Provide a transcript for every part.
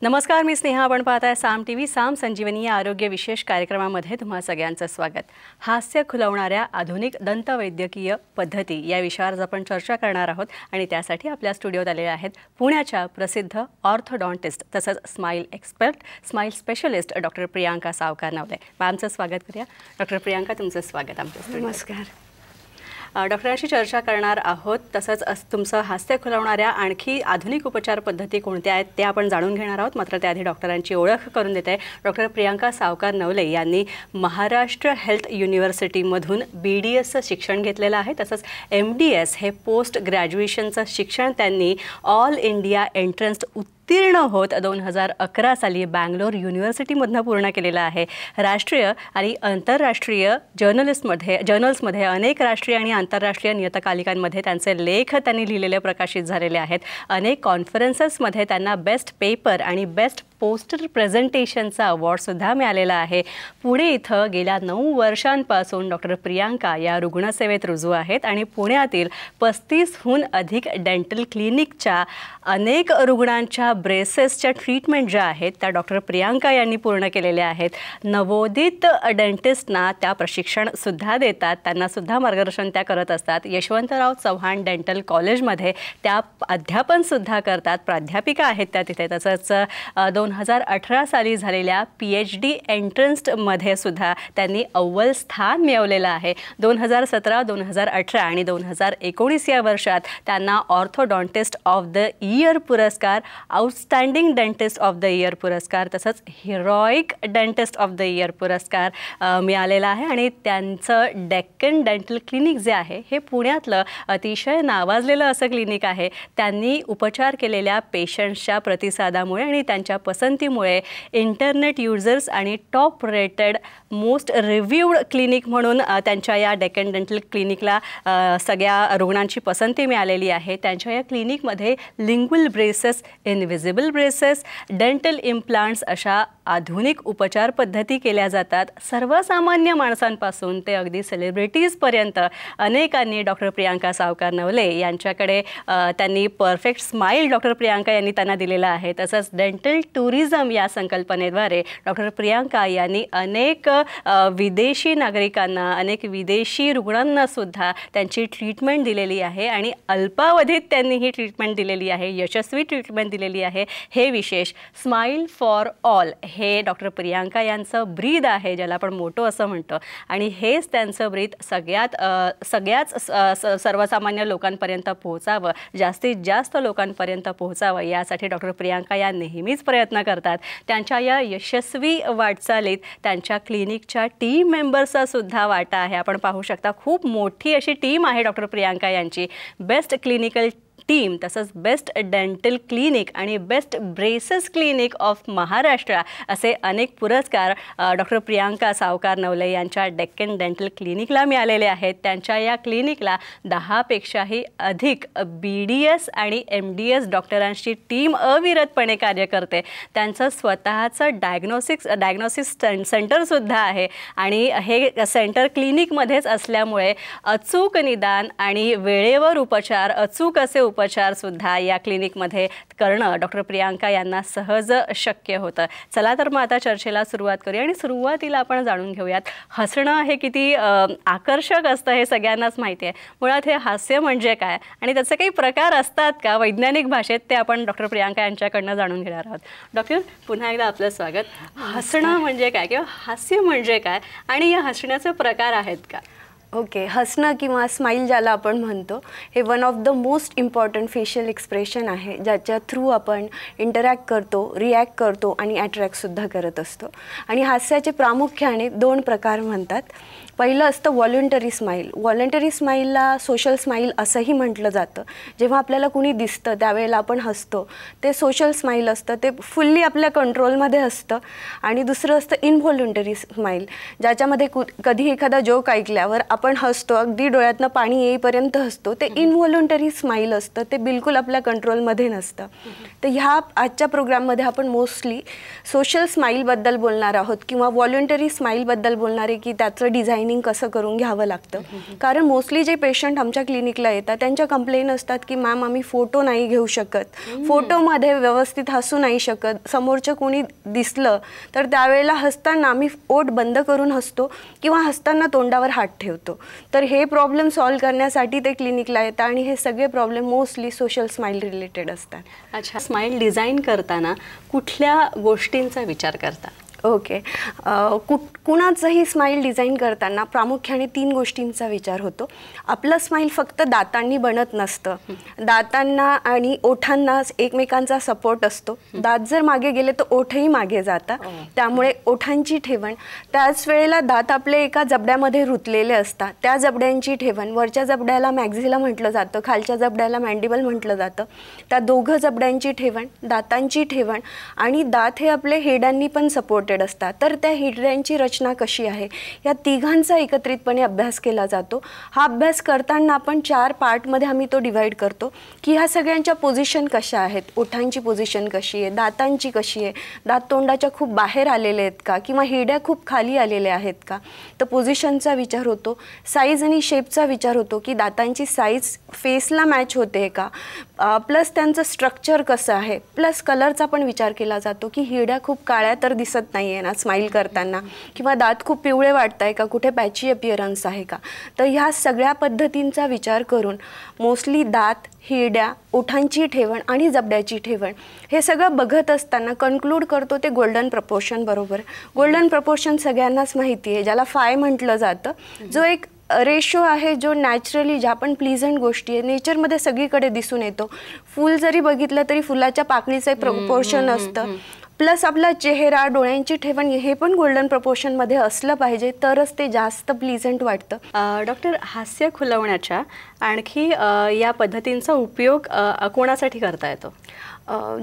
नमस्कार, मी स्नेहा. आपण पाहताय साम टीव्ही. साम संजीवनी या आरोग्य विशेष कार्यक्रमामध्ये तुम्हा सगळ्यांचं स्वागत. हास्य खुलवणाऱ्या आधुनिक दंतवैद्यकीय पद्धती या विषयावर आपण चर्चा करणार आहोत आणि त्यासाठी आपल्या स्टुडिओत आलेले आहेत पुण्याच्या प्रसिद्ध ऑर्थोडॉन्टिस्ट तसंच smile expert, smile specialist doctor Priyanka सावकार नवले. मॅमचं स्वागत करूया. डॉक्टर प्रियांका, तुमचं स्वागत आमच्या स्टुडिओत. नमस्कार. डॉक्टरांशी चर्चा करणार आहोत. तसंच तुमचं हास्य खुलवणाऱ्या आणखी आधुनिक उपचार पद्धती कोणत्या आहेत ते आपण जाणून घेणार आहोत. मात्र त्याआधी डॉक्टरांची ओळख करून देते आहे. डॉक्टर प्रियांका सावकार नवले यांनी महाराष्ट्र हेल्थ युनिव्हर्सिटीमधून BDSचं शिक्षण घेतलेलं आहे. तसंच MDS हे पोस्ट ग्रॅज्युएशनचं शिक्षण त्यांनी ऑल इंडिया एंट्रन्स उत्तीर्ण होत 2011 साली बँगलोर युनिव्हर्सिटीमधून पूर्ण केलेला आहे. राष्ट्रीय आणि आंतरराष्ट्रीय जर्नल्समध्ये अनेक राष्ट्रीय आणि आंतरराष्ट्रीय नियतकालिकांमध्ये त्यांचे लेख त्यांनी लिहिलेले प्रकाशित झालेले आहेत. अनेक कॉन्फरन्सेसमध्ये त्यांना बेस्ट पेपर आणि बेस्ट पोस्टर प्रेझेंटेशनचा अवॉर्डसुद्धा मिळालेला आहे. पुणे इथं गेल्या 9 वर्षांपासून डॉक्टर प्रियांका या रुग्णसेवेत रुजू आहेत आणि पुण्यातील 35हून अधिक डेंटल क्लिनिकच्या अनेक रुग्णांच्या ब्रेसेसच्या ट्रीटमेंट ज्या आहेत त्या डॉक्टर प्रियांका यांनी पूर्ण केलेल्या आहेत. नवोदित डेंटिस्टना त्या प्रशिक्षणसुद्धा देतात, त्यांनासुद्धा मार्गदर्शन त्या करत असतात. यशवंतराव चव्हाण डेंटल कॉलेजमध्ये त्या अध्यापनसुद्धा करतात, प्राध्यापिका आहेत त्या तिथे. तसंच 2018 साली झालेल्या PhD एंट्रन्समध्ये सुद्धा त्यांनी अव्वल स्थान मिळवलेलं आहे. 2017, 2018 आणि 2019 या वर्षात त्यांना ऑर्थोडॉन्टिस्ट ऑफ द इयर पुरस्कार, outstanding dentist of the year पुरस्कार तसंच हिरोईक डेंटिस्ट ऑफ द इयर पुरस्कार मिळालेला आहे. आणि त्यांचं डेक्कन डेंटल क्लिनिक जे आहे हे पुण्यातलं अतिशय नावाजलेलं असं क्लिनिक आहे. त्यांनी उपचार केलेल्या पेशंट्सच्या प्रतिसादामुळे आणि त्यांच्या पसंतीमुळे इंटरनेट युजर्स आणि top rated most reviewed clinic म्हणून त्यांच्या या डेक्कन डेंटल क्लिनिकला सगळ्या रुग्णांची पसंती मिळालेली आहे. त्यांच्या या क्लिनिकमध्ये lingual braces, invisible braces, dental implants अशा आधुनिक उपचार पद्धती केल्या जातात. सर्वसामान्य माणसांपासून ते अगदी सेलिब्रिटीजपर्यंत अनेकांनी डॉक्टर प्रियांका सावकार नवले यांच्याकडे त्यांनी परफेक्ट स्माईल डॉक्टर प्रियांका यांनी त्यांना दिलेला आहे. तसंच डेंटल टुरिझम या संकल्पनेद्वारे डॉक्टर प्रियांका यांनी अनेक विदेशी नागरिकांना, अनेक विदेशी रुग्णांनासुद्धा त्यांची ट्रीटमेंट दिलेली आहे आणि अल्पावधीत त्यांनी ही ट्रीटमेंट दिलेली आहे, यशस्वी ट्रीटमेंट दिलेली आहे. हे विशेष स्माईल फॉर ऑल हे डॉक्टर प्रियांका यांचं ब्रीद आहे, ज्याला आपण मोटो असं म्हणतो. आणि हेच त्यांचं ब्रीद सगळ्याच सर्वसामान्य लोकांपर्यंत पोहोचावं, जास्तीत जास्त लोकांपर्यंत पोहोचावं यासाठी डॉक्टर प्रियांका या नेहमीच प्रयत्न करतात. त्यांच्या या यशस्वी वाटचालीत त्यांच्या क्लिनिकच्या टीम मेंबर्सचा सुद्धा वाटा आहे. आपण पाहू शकता खूप मोठी अशी टीम आहे डॉक्टर प्रियांका यांची. बेस्ट क्लिनिकल टीम तसंच बेस्ट डेंटल क्लिनिक आणि best braces clinic of Maharashtra असे अनेक पुरस्कार डॉक्टर प्रियांका सावकार नवले यांच्या डेक्कन डेंटल क्लिनिकला मिळालेले आहेत. त्यांच्या या क्लिनिकला 10 पेक्षाही अधिक BDS आणि MDS डॉक्टरांची टीम अविरतपणे कार्य करते. त्यांचं स्वतःचं डायग्नोसिस सेंटरसुद्धा आहे आणि हे सेंटर क्लिनिकमध्येच असल्यामुळे अचूक निदान आणि वेळेवर उपचार, अचूक असे उपचारसुद्धा या क्लिनिकमध्ये करणं डॉक्टर प्रियांका यांना सहज शक्य होतं. चला तर मग आता चर्चेला सुरुवात करूया आणि सुरुवातीला आपण जाणून घेऊयात हसणं हे किती आकर्षक असतं हे सगळ्यांनाच माहिती आहे. मुळात हे हास्य म्हणजे काय आणि त्याचे काही प्रकार असतात का वैज्ञानिक भाषेत ते आपण डॉक्टर प्रियांका यांच्याकडनं जाणून घेणार आहोत. डॉक्टर, पुन्हा एकदा आपलं स्वागत. हसणं म्हणजे काय किंवा हास्य म्हणजे काय आणि या हसण्याचे प्रकार आहेत का? ओके, हसणं किंवा स्माईल ज्याला आपण म्हणतो हे one of the most important facial expression आहे, ज्याच्या थ्रू आपण इंटरॅक्ट करतो, रिॲक्ट करतो आणि अट्रॅक्टसुद्धा करत असतो. आणि हास्याचे प्रामुख्याने 2 प्रकार म्हणतात. पहिलं असतं व्हॉलंटरी स्माईल. व्हॉलंटरी स्माईलला सोशल स्माईल असंही म्हटलं जातं. जेव्हा आपल्याला कुणी दिसतं त्यावेळेला आपण हसतो, ते सोशल स्माईल असतं, ते फुल्ली आपल्या कंट्रोलमध्ये असतं. आणि दुसरं असतं इनव्हॉलंटरी स्माईल, ज्याच्यामध्ये कधी एखादा जोक ऐकल्यावर आपण आपण हसतो, अगदी डोळ्यातनं पाणी येईपर्यंत हसतो, ते इनव्हॉलंटरी स्माईल असतं, ते बिलकुल आपल्या कंट्रोलमध्ये नसतं. तर ह्या आजच्या प्रोग्राममध्ये आपण मोस्टली सोशल स्माईलबद्दल बोलणार आहोत किंवा व्हॉलंटरी स्माईलबद्दल बोलणार आहे की त्याचं डिझायनिंग कसं करून घ्यावं लागतं. कारण मोस्टली जे पेशंट आमच्या क्लिनिकला येतात त्यांच्या कंप्लेन असतात की मॅम आम्ही फोटो नाही घेऊ शकत, फोटोमध्ये व्यवस्थित हसू नाही शकत, समोरचं कोणी दिसलं तर त्यावेळेला हसताना आम्ही ओठ बंद करून हसतो किंवा हसताना तोंडावर हात ठेवतो. तर हे प्रॉब्लेम सॉल्व्ह करण्यासाठी ते क्लिनिकला येतात आणि हे सगळे problem mostly social smile related असतात. अच्छा, स्माईल डिझाईन करताना कुठल्या गोष्टींचा विचार करता? ओके, कुणाचंही स्माईल डिझाईन करताना प्रामुख्याने 3 गोष्टींचा विचार होतो. आपलं स्माईल फक्त दातांनी बनत नसतं, दातांना आणि ओठांना एकमेकांचा सपोर्ट असतो. दात जर मागे गेले तर ओठही मागे जातात, त्यामुळे ओठांची ठेवण, त्याच वेळेला दात आपले एका जबड्यामध्ये रुतलेले असतात, त्या जबड्यांची ठेवण, वरच्या जबड्याला मॅक्झिला म्हटलं जातं, खालच्या जबड्याला मॅन्डिबल म्हटलं जातं, त्या दोघं जबड्यांची ठेवण, दातांची ठेवण आणि दात हे आपले हिरड्यांनी पण सपोर्टेड असतात. तर त्या हिरड्यांची रचना कशी आहे या तिघांचा एकत्रितपणे अभ्यास केला जातो. हा अभ्यास करताना आपण 4 पार्टमध्ये आम्ही तो डिवाइड करतो की ह्या सगळ्यांच्या पोझिशन कशा आहेत, ओठांची पोझिशन कशी आहे, दातांची कशी आहे, दात तोंडाच्या खूप बाहेर आलेले आहेत का किंवा हिरड्या खूप खाली आलेल्या आहेत का. तर पोझिशनचा विचार होतो, साईज आणि शेपचा विचार होतो की दातांची साईज फेसला मॅच होते का, प्लस त्यांचं स्ट्रक्चर कसं आहे, प्लस कलरचा पण विचार केला जातो की हिरड्या खूप काळ्या तर दिसत नाही आहे ना स्माईल करताना किंवा दात खूप पिवळे वाटत आहे का, कुठे पॅची अपिअरन्स आहे का. तर ह्या सगळ्या पद्धतींचा विचार करून मोस्टली दात, हिरड्या, ओठांची ठेवण आणि जबड्याची ठेवण हे सगळं बघत असताना कन्क्लूड करतो ते गोल्डन प्रपोर्शन बरोबर. गोल्डन प्रपोर्शन सगळ्यांनाच माहिती आहे, ज्याला फाय म्हटलं जातं, जो एक रेशो आहे जो नॅचरली ज्या पण प्लीझंट गोष्टी आहे नेचरमध्ये सगळीकडे दिसून येतो. फूल जरी बघितलं तरी फुलाच्या पाकळीचं प्रपोर्शन असतं, प्लस आपला चेहरा, डोळ्यांची ठेवण हे पण गोल्डन प्रपोर्शनमध्ये असलं पाहिजे तरच ते जास्त प्लीझंट वाटतं. डॉक्टर, हास्य खुलवण्याच्या आणखी या पद्धतींचा उपयोग कोणासाठी करता येतो?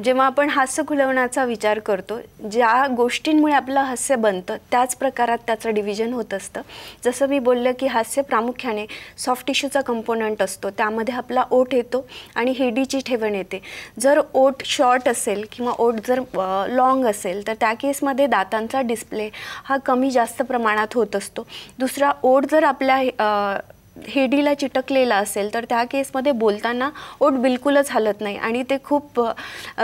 जेव्हा आपण हास्य खुलवण्याचा विचार करतो, ज्या गोष्टींमुळे आपलं हास्य बनतं त्याच प्रकारात त्याचं डिव्हिजन होत असतं. जसं मी बोललं की हास्य प्रामुख्याने सॉफ्ट टिश्यूचा कंपोनंट असतो, त्यामध्ये आपला ओठ येतो आणि हिरडीची ठेवण येते. जर ओठ शॉर्ट असेल किंवा ओठ जर लॉंग असेल तर त्या केसमध्ये दातांचा डिस्प्ले हा कमी जास्त प्रमाणात होत असतो. दुसरा, ओठ जर आपल्या हिरडीला चिटकलेला असेल तर त्या केसमध्ये बोलताना ओठ बिलकुलच हलत नाही आणि ते खूप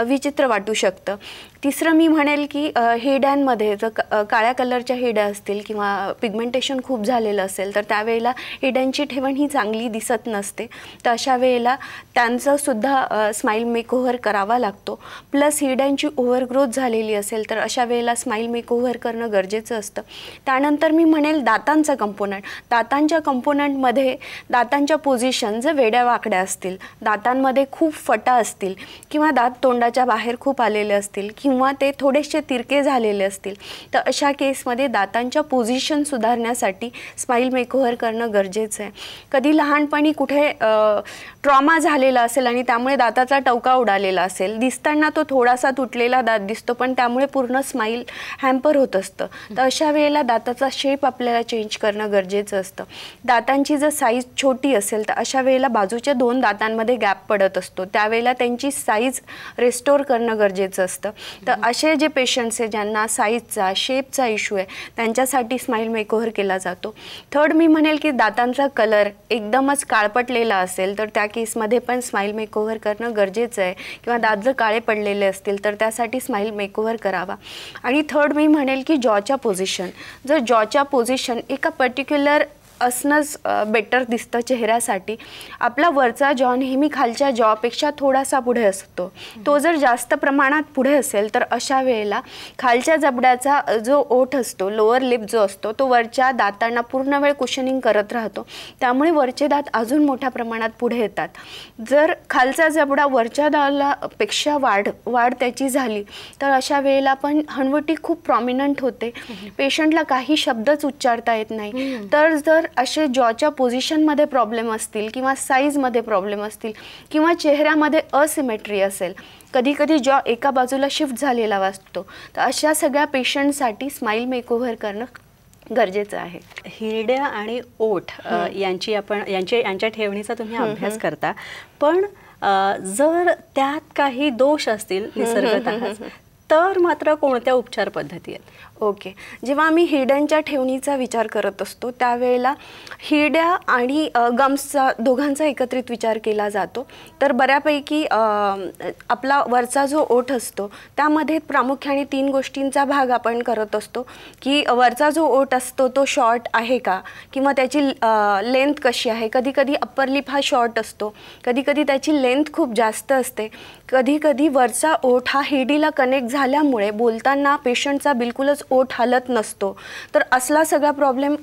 विचित्र वाटू शकतं. तिसरं मी म्हणेल की हिरड्यांमध्ये जर काळ्या कलरच्या हिरड्या असतील किंवा पिगमेंटेशन खूप झालेलं असेल तर त्यावेळेला हिरड्यांची ठेवण ही चांगली दिसत नसते. तर अशा वेळेला त्यांचंसुद्धा स्माईल मेकओव्हर करावा लागतो. प्लस हिरड्यांची ओव्हरग्रोथ झालेली असेल तर अशा वेळेला स्माईल मेकओव्हर करणं गरजेचं असतं. त्यानंतर मी म्हणेल दातांचा कंपोनंट. दातांच्या कंपोनंटमध्ये दातांच्या पोझिशन जर वेड्या वाकड्या असतील, दातांमध्ये खूप फटा असतील किंवा दात तोंडाच्या बाहेर खूप आलेले असतील किंवा ते थोडेसे तिरके झालेले असतील तर अशा केसमध्ये दातांच्या पोझिशन सुधारण्यासाठी स्माईल मेकओव्हर करणं गरजेचं आहे. कधी लहानपणी कुठे ट्रॉमा झालेला असेल आणि त्यामुळे दाताचा टवका उडालेला असेल, दिसताना तो थोडासा तुटलेला दात दिसतो पण त्यामुळे पूर्ण स्माईल हॅम्पर होत असतं. तर अशा वेळेला दाताचा शेप आपल्याला चेंज करणं गरजेचं असतं. दातांची जर साईज छोटी असेल तर अशा वेळेला बाजूच्या 2 दातांमध्ये गॅप पडत असतो, त्यावेळेला त्यांची साईज रिस्टोर करणं गरजेचं असतं. तर असे जे पेशंट्स आहे ज्यांना साईजचा, शेपचा इश्यू आहे त्यांच्यासाठी स्माईल मेकओव्हर केला जातो. थर्ड, मी म्हणेल की दातांचा कलर एकदमच काळपटलेला असेल तर त्या केसमध्ये पण स्माईल मेकओव्हर करणं गरजेचं आहे किंवा दात जर काळे पडलेले असतील तर त्यासाठी स्माईल मेकओव्हर करावा. आणि थर्ड, मी म्हणेल की जॉच्या पोझिशन. जर जॉच्या पोझिशन एका पर्टिक्युलर असणंच बेटर दिसतं चेहऱ्यासाठी. आपला वरचा जॉ नेहमी खालच्या जॉपेक्षा थोडासा पुढे असतो, तो जर जास्त प्रमाणात पुढे असेल तर अशा वेळेला खालच्या जबड्याचा जो ओठ असतो, लोअर लिप जो असतो, तो वरच्या दातांना पूर्ण वेळ कुशनिंग करत राहतो, त्यामुळे वरचे दात अजून मोठ्या प्रमाणात पुढे येतात. जर खालचा जबडा वरच्या दातापेक्षा वाढ त्याची झाली तर अशा वेळेला पण हनवटी खूप प्रॉमिनंट होते, पेशंटला काही शब्दच उच्चारता येत नाही. तर जर असे जॉच्या पोझिशनमध्ये प्रॉब्लेम असतील किंवा साईजमध्ये प्रॉब्लेम असतील किंवा चेहऱ्यामध्ये असिमेट्री असेल, कधी कधी जॉ एका बाजूला शिफ्ट झालेला असतो, तर अशा सगळ्या पेशंटसाठी स्माईल मेकओव्हर करणं गरजेचं आहे. हिरड्या आणि ओठ यांच्या ठेवणीचा तुम्ही अभ्यास करता, पण जर त्यात काही दोष असतील निसर्गतः तर मात्र कोणत्या उपचार पद्धती आहेत? ओके, जेव्हा आम्ही हिरड्यांच्या ठेवणीचा विचार करत असतो त्यावेळेला हिरड्या आणि गम्सचा दोघांचा एकत्रित विचार केला जातो. तर बऱ्यापैकी आपला वरचा जो ओठ असतो त्यामध्ये प्रामुख्याने 3 गोष्टींचा भाग आपण करत असतो, की वरचा जो ओठ असतो तो शॉर्ट आहे का, किंवा त्याची लेंथ कशी आहे. कधी कधी अप्पर लिप हा शॉर्ट असतो, कधी कधी त्याची लेंथ खूप जास्त असते, कधी कधी वरचा ओठ हा हिरडीला कनेक्ट झाल्यामुळे बोलताना पेशंटचा बिलकुलच ओठ हलत नसतो. तर असला सगळा प्रॉब्लेम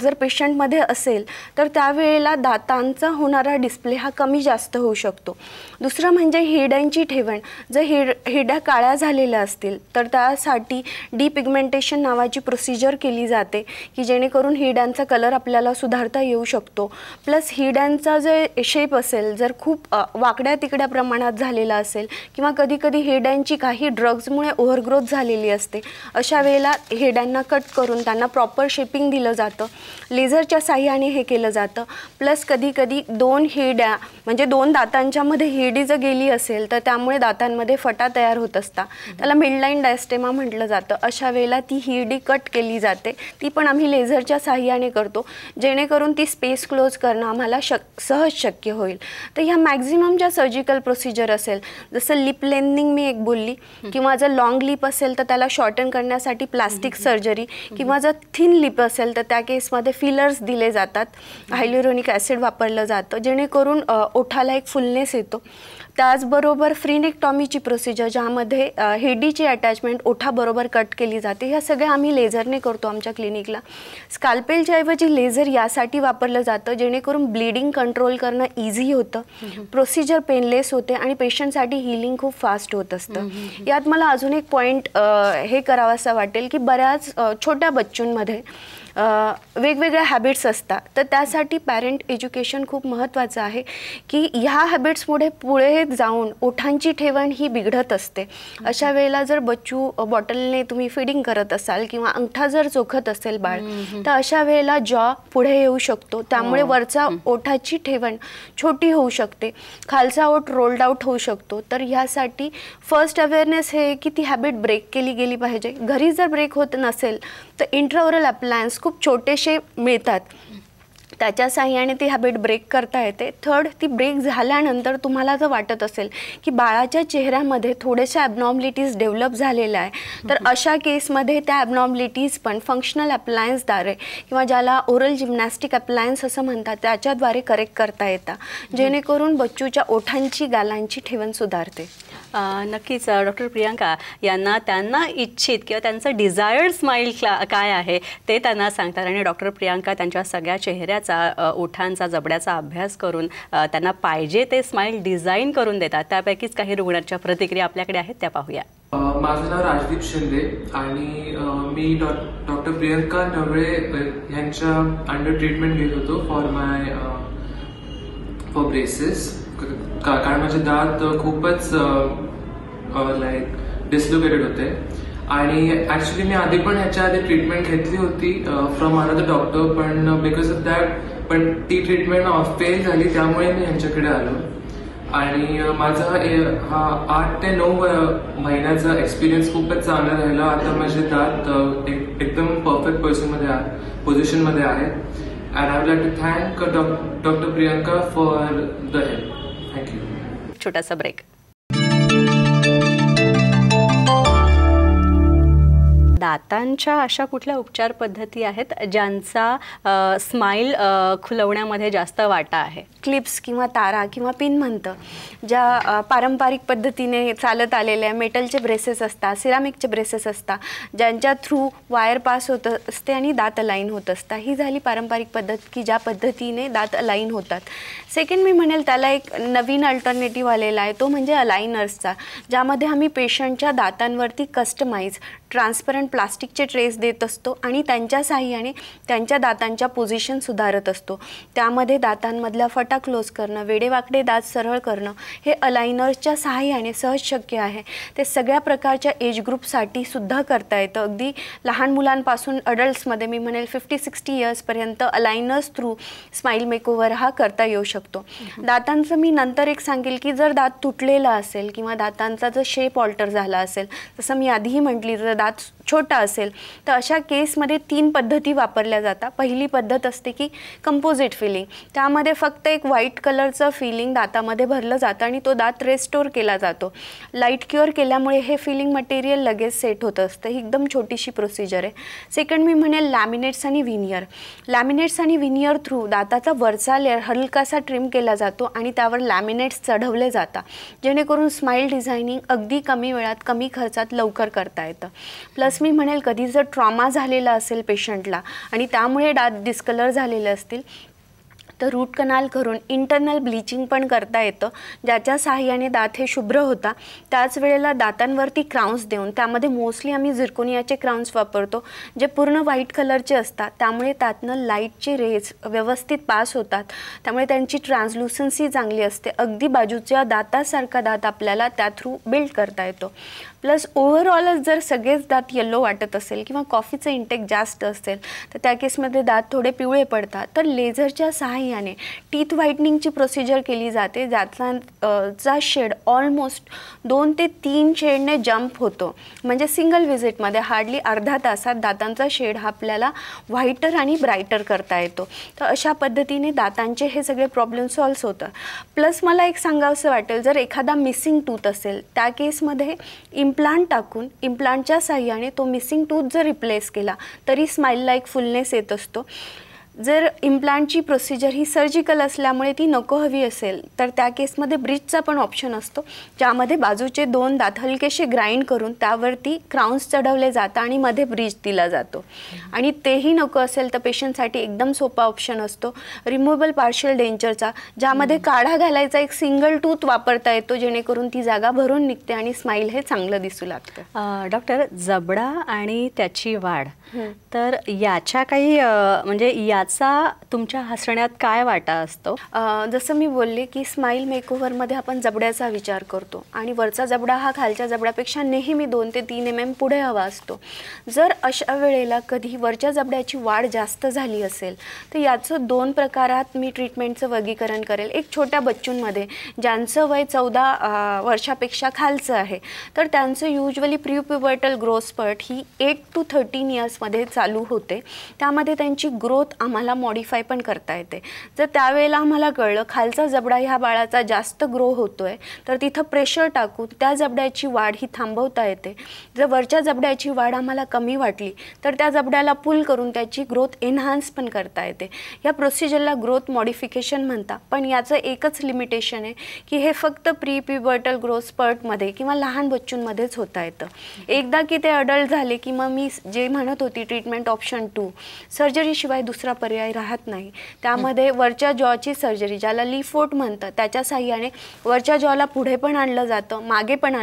जर पेशंटमध्ये असेल तर त्यावेळेला दातांचा होणारा डिस्प्ले हा कमी जास्त होऊ शकतो. दुसरं म्हणजे हिरड्यांची ठेवण. जर हिरड्या काळ्या झालेल्या असतील तर त्यासाठी डिपिगमेंटेशन नावाची प्रोसिजर केली जाते, की जेणेकरून हिरड्यांचा कलर आपल्याला सुधारता येऊ शकतो. प्लस हिरड्यांचा जे शेप असेल जर खूप वाकड्या तिकड्या प्रमाणात झालेला असेल, किंवा कधी कधी हिरड्यांची काही ड्रग्जमुळे ओव्हरग्रोथ झालेली असते, अशा वेळेला हिरड्यांना कट करून त्यांना प्रॉपर शेपिंग दिलं जातं. लेझरच्या साह्याने हे केलं जातं. प्लस कधी कधी 2 हिरड्या म्हणजे 2 दातांच्या मध्ये हिरडी जर गेली असेल तर त्यामुळे दातांमध्ये फटा तयार होत असतात, त्याला मिडलाईन डायस्टेमा म्हटलं जातं. अशा वेळेला ती हिरडी कट केली जाते, ती पण आम्ही लेझरच्या साह्याने करतो, जेणेकरून ती स्पेस क्लोज करणं आम्हाला सहज शक्य होईल. तर ह्या मॅक्झिमम ज्या सर्जिकल प्रोसिजर असेल, जसं लिप लेंथनिंग मी एक बोलली, किंवा जर लॉंग लिप असेल तर त्याला शॉर्टन करण्यासाठी प्लास्टिक सर्जरी, किंवा जर थिन लिप असेल तर त्या केसमध्ये फिलर्स दिले जातात, हायल्युरोनिक ॲसिड वापरलं जातं, जेणेकरून ओठाला एक फुलनेस येतो. त्याचबरोबर फ्रीनेक्टॉमीची प्रोसिजर, ज्यामध्ये हिरडीची अटॅचमेंट ओठाबरोबर कट केली जाते, ह्या सगळ्या आम्ही लेझरने करतो आमच्या क्लिनिकला. स्काल्पेलच्या ऐवजी लेझर यासाठी वापरलं जातं जेणेकरून ब्लिडिंग कंट्रोल करणं इझी होतं, प्रोसिजर पेनलेस होते आणि पेशंटसाठी हिलिंग खूप फास्ट होत असतं. यात मला अजून एक पॉईंट हे करावासा वाटेल, की बऱ्याच छोट्या बच्चूंमध्ये वेगवेगळ्या हॅबिट्स असतात, तर त्यासाठी पॅरेंट एज्युकेशन खूप महत्त्वाचं आहे, की ह्या हॅबिट्समुळे पुढे जाऊन ओठांची ठेवण ही बिघडत असते. अशा वेळेला जर बच्चू बॉटलने तुम्ही फीडिंग करत असाल किंवा अंगठा जर चोखत असेल बाळ, तर अशा वेळेला जॉ पुढे येऊ शकतो, त्यामुळे वरचा ओठाची ठेवण छोटी होऊ शकते, खालचा ओठ रोल्ड आउट होऊ शकतो. तर ह्यासाठी फर्स्ट अवेअरनेस हे की ती हॅबिट ब्रेक केली गेली पाहिजे. घरी जर ब्रेक होत नसेल तर इंट्राओरल अप्लायन्स खूप छोटेसे मिळतात, त्याच्या साह्याने ती हॅबिट ब्रेक करता येते. थर्ड, ती ब्रेक झाल्यानंतर तुम्हाला जर वाटत असेल की बाळाच्या चेहऱ्यामध्ये थोड्याशा ॲबनॉर्मलिटीज डेव्हलप झालेल्या आहे, तर अशा केसमध्ये त्या ॲबनॉर्मलिटीज पण फंक्शनल अप्लायन्सद्वारे किंवा ज्याला ओरल जिम्नॅस्टिक अप्लायन्स असं म्हणतात त्याच्याद्वारे करेक्ट करता येतात, जेणेकरून बच्चूच्या ओठांची गालांची ठेवण सुधारते. नक्कीच डॉक्टर प्रियांका यांना त्यांना इच्छित किंवा त्यांचं डिझायर्ड स्माईल काय आहे ते त्यांना सांगतात, आणि डॉक्टर प्रियांका त्यांच्या सगळ्या चेहऱ्याचा ओठांचा जबड्याचा अभ्यास करून त्यांना पाहिजे ते स्माईल डिझाईन करून देतात. त्यापैकीच काही रुग्णांच्या प्रतिक्रिया आपल्याकडे आहेत त्या पाहूया. माझं नाव राजदीप शिंदे आणि मी डॉक्टर प्रियंका ढवळे यांच्या अंडर ट्रीटमेंट घेत होतो फॉर ब्रेसेस, कारण माझे दात खूपच डिसलोकेटेड होते. आणि ॲक्च्युली मी आधी पण ह्याच्या आधी ट्रीटमेंट घेतली होती फ्रॉम अनदर डॉक्टर, पण बिकॉज ऑफ दॅट पण ती ट्रीटमेंट फेल झाली, त्यामुळे मी ह्यांच्याकडे आलो. आणि माझा हा 8 ते 9 महिन्याचा एक्सपिरियन्स खूपच चांगला राहिला. आता माझे दात एकदम परफेक्ट पोझिशनमध्ये आहेत. And I would like to thank Dr. Priyanka for the help. Thank you. छोटासा ब्रेक. दातांच्या अशा कुठल्या उपचार पद्धती आहेत ज्यांचा स्माईल खुलवण्यामध्ये जास्त वाटा आहे? क्लिप्स किंवा तारा किंवा पिन म्हणतं, ज्या पारंपरिक पद्धतीने चालत आलेल्या मेटलचे ब्रेसेस असतात, सिरामिकचे ब्रेसेस असतात, ज्यांच्या थ्रू वायर पास होत असते आणि दात अलाईन होत असतात. ही झाली पारंपरिक पद्धत की ज्या पद्धतीने दात अलाईन होतात. सेकंड मी म्हणेल त्याला एक नवीन अल्टरनेटिव्ह आलेला आहे, तो म्हणजे अलाइनर्सचा, ज्यामध्ये आम्ही पेशंटच्या दातांवरती कस्टमाइज ट्रान्सपरंट प्लास्टिकचे ट्रेस देत असतो आणि त्यांच्या साहाय्याने त्यांच्या दातांच्या पोझिशन सुधारत असतो. त्यामध्ये दातांमधला फटा क्लोज करणं, वेडेवाकडे दात सरळ करणं हे अलायनर्सच्या साहाय्याने सहज शक्य आहे. ते सगळ्या प्रकारच्या एज ग्रुपसाठी सुद्धा करता येतं. अगदी लहान मुलांपासून अडल्ट्समध्ये मी म्हणेल 50-60 इयर्सपर्यंत अलायनर्स थ्रू स्माईल मेकओव्हर हा करता येऊ शकतो. दातांचं मी नंतर एक सांगेल की जर दात तुटलेला असेल किंवा दातांचा जर शेप ऑल्टर झाला असेल, जसं मी आधीही म्हटली, जर दात छोटा असेल तर अशा केसमध्ये 3 पद्धती वापरल्या जातात. पहिली पद्धत असते की कंपोजिट फिलिंग. त्यामध्ये फक्त एक व्हाईट कलरचं फिलिंग दातामध्ये भरलं जातं आणि तो दात रेस्टोर केला जातो. लाईट क्युअर केल्यामुळे हे फिलिंग मटेरियल लगेच सेट होत असतं. ही एकदम छोटीशी प्रोसिजर आहे. सेकंड मी म्हणेल लॅमिनेट्स आणि विनियर. लॅमिनेट्स आणि विनियर थ्रू दाताचा वरचा लेअर हलकासा ट्रिम केला जातो आणि त्यावर लॅमिनेट्स चढवले जातात, जेणेकरून स्माईल डिझायनिंग अगदी कमी वेळात कमी खर्चात लवकर करता येतं. प्लस मी म्हणेल कधी जर ट्रॉमा झालेला असेल पेशंटला आणि त्यामुळे दात डिस्कलर झालेले असतील तर रूट कनाल करून इंटरनल ब्लिचिंग पण करता येतं, ज्याच्या साहाय्याने दात हे शुभ्र होता. त्याच वेळेला दातांवरती क्राउन्स देऊन, त्यामध्ये मोस्टली आम्ही झिरकोनियाचे क्राउन्स वापरतो जे पूर्ण व्हाईट कलरचे असतात. त्यामुळे त्यातनं लाईटचे रेज व्यवस्थित पास होतात, त्यामुळे त्यांची ट्रान्सल्युसन्सी चांगली असते. अगदी बाजूच्या दातासारखा दात आपल्याला त्या थ्रू बिल्ड करता येतो. प्लस ओव्हरऑलच जर सगळेच दात येलो वाटत असेल किंवा कॉफीचं इंटेक जास्त असेल तर त्या केसमध्ये दात थोडे पिवळे पडतात, तर लेझरच्या साहाय्याने टीथ व्हाईटनिंगची प्रोसिजर केली जाते, ज्याचा शेड ऑलमोस्ट 2 ते 3 शेडने जम्प होतो. म्हणजे सिंगल व्हिजिटमध्ये हार्डली अर्धा तासात दातांचा शेड हा आपल्याला व्हाईटर आणि ब्राईटर करता येतो. तर अशा पद्धतीने दातांचे हे सगळे प्रॉब्लेम सॉल्व्ह होतात. प्लस मला एक सांगावंसं वाटेल, जर एखादा मिसिंग टूथ असेल त्या केसमध्ये इम्प्लांट टाकून इम्प्लांटच्या साहाय्याने तो मिसिंग टूथ जर रिप्लेस केला तरी स्माईल लाईक फुलनेस येत असतो. जर इम्प्लांटची प्रोसिजर ही सर्जिकल असल्यामुळे ती नको हवी असेल तर त्या केसमध्ये ब्रिजचा पण ऑप्शन असतो, ज्यामध्ये बाजूचे 2 दात हलकेसे ग्राइंड करून त्यावरती क्राउन्स चढवले जातात आणि मध्ये ब्रिज दिला जातो. आणि तेही नको असेल तर पेशंटसाठी एकदम सोपा ऑप्शन असतो रिमूव्हेबल पार्शियल डेंचरचा, ज्यामध्ये काढा घालायचा एक सिंगल टूथ वापरता येतो, जेणेकरून ती जागा भरून निघते आणि स्माईल हे चांगलं दिसू लागतं. डॉक्टर, जबडा आणि त्याची वाढ, तर याच्या काही म्हणजे याचा तुमच्या हसण्यात काय वाटा असतो? जसं मी बोलले की स्माईल मेकओव्हरमध्ये आपण जबड्याचा विचार करतो आणि वरचा जबडा हा खालच्या जबड्यापेक्षा नेहमी 2 ते 3 mm पुढे हवा असतो. जर अशा वेळेला कधी वरच्या जबड्याची वाढ जास्त झाली असेल तर याचं 2 प्रकारात मी ट्रीटमेंटचं वर्गीकरण करेल. एक छोट्या बच्चूंमध्ये ज्यांचं वय 14 वर्षापेक्षा खालचं आहे तर त्यांचं युजली प्रीप्युबर्टल ग्रोथ स्पर्ट ही 8 to 13 इयर्समध्ये चालू होते. त्यामध्ये त्यांची ग्रोथ आम्हाला मॉडिफाय पण करता येते. जर त्यावेळेला आम्हाला कळलं खालचा जबडा ह्या बाळाचा जास्त ग्रो होतोय तर तिथं प्रेशर टाकून त्या जबड्याची वाढ ही थांबवता येते. जर वरच्या जबड्याची वाढ आम्हाला कमी वाटली तर त्या जबड्याला पुल करून त्याची ग्रोथ एनहान्स पण करता येते. या प्रोसिजरला ग्रोथ मॉडिफिकेशन म्हणतात. पण याचं एकच लिमिटेशन आहे की हे फक्त प्रीप्युबर्टल ग्रोथ स्पर्टमध्ये किंवा लहान बच्चूंमध्येच होता येतं. एकदा की ते अडल्ट झाले की मग मी जे म्हणत होती ट्रीटमेंट ऑप्शन 2, सर्जरीशिवाय दुसरा पर्याय राहत नाही. त्यामध्ये वरच्या जॉची सर्जरी, ज्याला लिफोट म्हणतात, त्याच्या साहाय्याने वरच्या जॉला पुढे पण आणलं जातं, मागे पण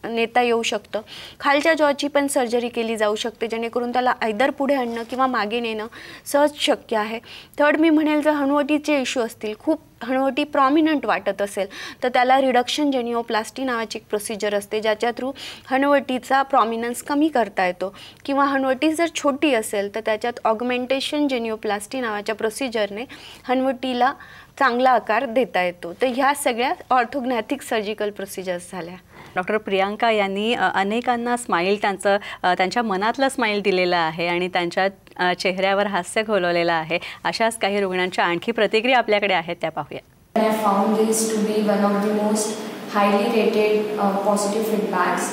नेता येऊ शकतं. खालच्या जॉची पण सर्जरी केली जाऊ शकते, जेणेकरून त्याला आयदर पुढे आणणं किंवा मागे नेणं सहज शक्य आहे. थर्ड मी म्हणेल, जर हनुवटीचे इश्यू असतील, खूप हनुवटी प्रॉमिनंट वाटत असेल तर त्याला रिडक्शन जेनिओप्लास्टी नावाची एक प्रोसिजर असते, ज्याच्या थ्रू हनुवटीचा प्रॉमिनन्स कमी करता येतो. किंवा हनुवटी जर छोटी असेल तर त्याच्यात ऑगमेंटेशन जेनिओप्लास्टी नावाच्या प्रोसिजरने हनुवटीला चांगला आकार देता येतो. तर ह्या सगळ्या ऑर्थोग्नॅथिक सर्जिकल प्रोसिजर्स झाल्या. डॉक्टर प्रियांका यांनी अनेकांना स्माईल त्यांच्या मनातलं स्माईल दिलेलं आहे आणि त्यांच्या चेहऱ्यावर हास्य खोलवलेलं आहे. अशाच काही रुग्णांच्या आणखी प्रतिक्रिया आपल्याकडे आहेत, त्या पाहूया. I found this to be one of the most highly rated positive feedbacks,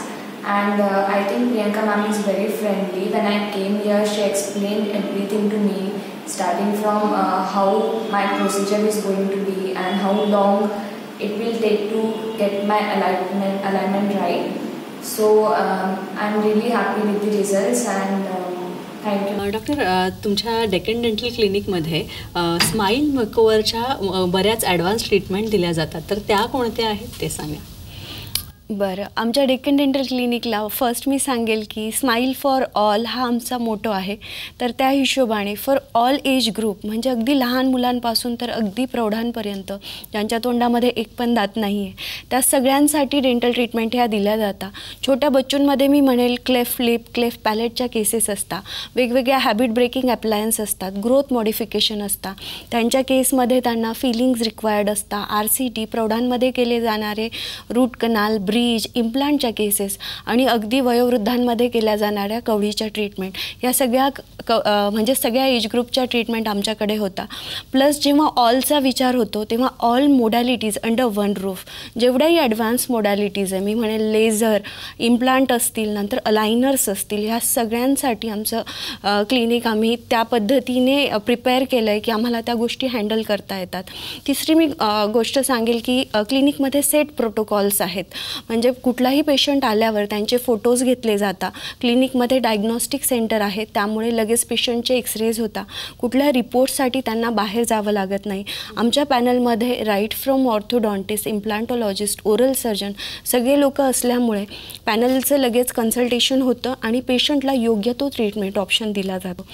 and I think Priyanka ma'am is very friendly. When I came here, she explained everything to me, starting from how my procedure is going to be and how long it will take to get my alignment right. So I'm really happy with the results and thank you. Doctor, तुमच्या Deccan dental क्लिनिकमध्ये smile मेकओव्हरच्या बऱ्याच advance treatment दिल्या जातात, तर त्या कोणत्या आहेत ते सांगा. बरं, आमच्या डेक्कन डेंटल क्लिनिकला फर्स्ट मी सांगेल की स्माईल फॉर ऑल हा आमचा मोटो आहे. तर त्या हिशोबाने फॉर ऑल एज ग्रुप म्हणजे अगदी लहान मुलांपासून तर अगदी प्रौढांपर्यंत ज्यांच्या तोंडामध्ये एक पण दात नाही आहे त्या सगळ्यांसाठी डेंटल ट्रीटमेंट ह्या दिल्या जातात. छोट्या बच्चूंमध्ये मी म्हणेल क्लेफ लिप, क्लेफ पॅलेटच्या केसेस असतात, वेगवेगळ्या हॅबिट ब्रेकिंग अप्लायन्स असतात, ग्रोथ मॉडिफिकेशन असतात. त्यांच्या केसमध्ये त्यांना फिलिंग्स रिक्वायर्ड असतात, RCT, प्रौढांमध्ये केले जाणारे रूट कनाल, ब्रीज, इम्प्लांटच्या केसेस आणि अगदी वयोवृद्धांमध्ये केल्या जाणाऱ्या कवळीच्या ट्रीटमेंट या सगळ्या म्हणजे सगळ्या एज ग्रुपच्या ट्रीटमेंट आमच्याकडे होता. प्लस जेव्हा ऑलचा विचार होतो तेव्हा all modalities under one roof, जेवढ्याही ॲडव्हान्स मोडॅलिटीज आहे मी म्हणेल लेझर, इम्प्लांट असतील, नंतर अलायनर्स असतील, ह्या सगळ्यांसाठी आमचं क्लिनिक आम्ही त्या पद्धतीने प्रिपेअर केलं आहे की आम्हाला त्या गोष्टी हँडल करता येतात. तिसरी मी गोष्ट सांगेल की क्लिनिकमध्ये सेट प्रोटोकॉल्स आहेत. म्हणजे कुठलाही पेशंट आल्यावर त्यांचे फोटोज घेतले जातात. क्लिनिकमध्ये डायग्नॉस्टिक सेंटर आहे त्यामुळे लगेच पेशंटचे एक्सरेज होता. कुठल्या रिपोर्टसाठी त्यांना बाहेर जावं लागत नाही. आमच्या पॅनलमध्ये right from orthodontist, implantologist, oral surgeon सगळे लोक असल्यामुळे पॅनलचं लगेच कन्सल्टेशन होतं आणि पेशंटला योग्य तो ट्रीटमेंट ऑप्शन दिला जातो.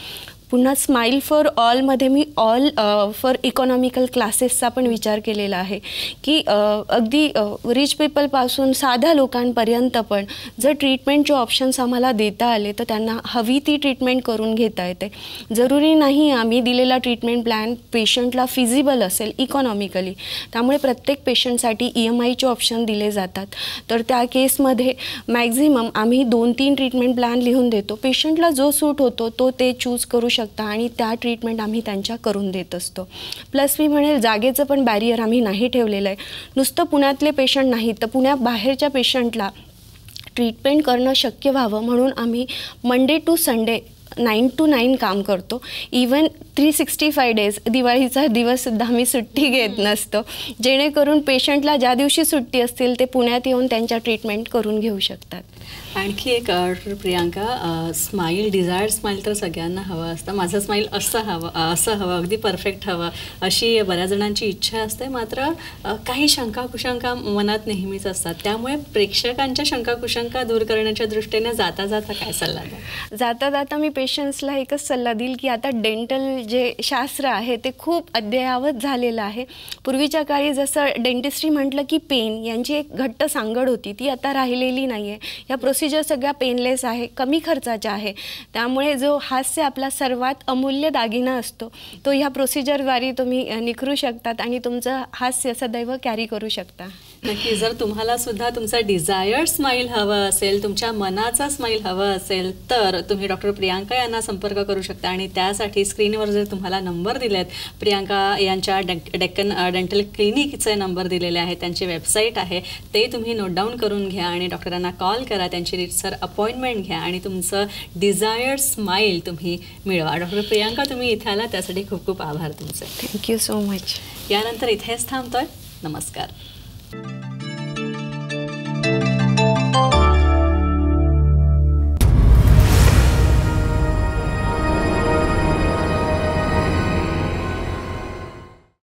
पुन्हा स्माईल फॉर ऑलमध्ये मी ऑल फॉर इकॉनॉमिकल क्लासेसचा पण विचार केलेला आहे की अगदी रिच पीपलपासून साध्या लोकांपर्यंत पण जर ट्रीटमेंटचे ऑप्शन्स आम्हाला देता आले तर त्यांना हवी ती ट्रीटमेंट करून घेता येते. जरुरी नाही आम्ही दिलेला ट्रीटमेंट प्लॅन पेशंटला फिजिबल असेल इकॉनॉमिकली, त्यामुळे प्रत्येक पेशंटसाठी EMIचे ऑप्शन दिले जातात. तर त्या केसमध्ये मॅक्झिमम आम्ही 2-3 ट्रीटमेंट प्लॅन लिहून देतो. पेशंटला जो सूट होतो तो ते चूज करू शकता आणि त्या ट्रीटमेंट आम्ही त्यांच्या करून देत असतो. प्लस मी म्हणेल जागेचं पण बॅरियर आम्ही नाही ठेवलेलं आहे. नुसतं पुण्यातले पेशंट नाही तर पुण्याबाहेरच्या पेशंटला ट्रीटमेंट करणं शक्य व्हावं म्हणून आम्ही मंडे टू संडे 9 to 9 काम करतो. इवन 365 डेज, दिवाळीचा दिवससुद्धा आम्ही सुट्टी घेत नसतो, जेणेकरून पेशंटला ज्या दिवशी सुट्टी असतील ते पुण्यात येऊन त्यांच्या ट्रीटमेंट करून घेऊ शकतात. आणखी एक प्रियांका, स्माईल, डिझायर्ड स्माईल तर सगळ्यांना हवं असतं. माझं स्माईल असं हवं अगदी परफेक्ट हवं अशी बऱ्याच जणांची इच्छा असते. मात्र काही शंका कुशंका मनात नेहमीच असतात. त्यामुळे प्रेक्षकांच्या शंका कुशंका दूर करण्याच्या दृष्टीने जाता जाता काय सल्ला द्या? जाता जाता मी पेशंट्सला एकच सल्ला देईल की आता डेंटल जे शास्त्र आहे ते खूप अद्ययावत झालेलं आहे. पूर्वीच्या काळी जसं डेंटिस्ट्री म्हटलं की पेन यांची एक घट्ट सांगड होती, ती आता राहिलेली नाही आहे. या प्रोसिजर सगळ्या पेनलेस आहे, कमी खर्चाच्या आहे. त्यामुळे जो हास्य आपला सर्वात अमूल्य दागिना असतो तो ह्या प्रोसिजरद्वारे तुम्ही निखरू शकतात आणि तुमचं हास्य सदैव कॅरी करू शकता. नक्की. जर तुम्हाला सुद्धा तुमचा डिझायर्ड स्माईल हवं असेल, तुमच्या मनाचा स्माईल हवं असेल तर तुम्ही डॉक्टर प्रियांका यांना संपर्क करू शकता. आणि त्यासाठी स्क्रीनवर जर तुम्हाला नंबर दिलेत, प्रियांका यांच्या डेक्कन डेंटल क्लिनिकचे नंबर दिलेले आहेत, त्यांची वेबसाईट आहे, ते तुम्ही नोट डाऊन करून घ्या आणि डॉक्टरांना कॉल करा, त्यांची रीतसर अपॉइंटमेंट घ्या आणि तुमचं डिझायर्ड स्माईल तुम्ही मिळवा. डॉक्टर प्रियांका, तुम्ही इथे आला त्यासाठी खूप खूप आभार तुमचे. Thank you so much. यानंतर इथेच थांबतोय. नमस्कार.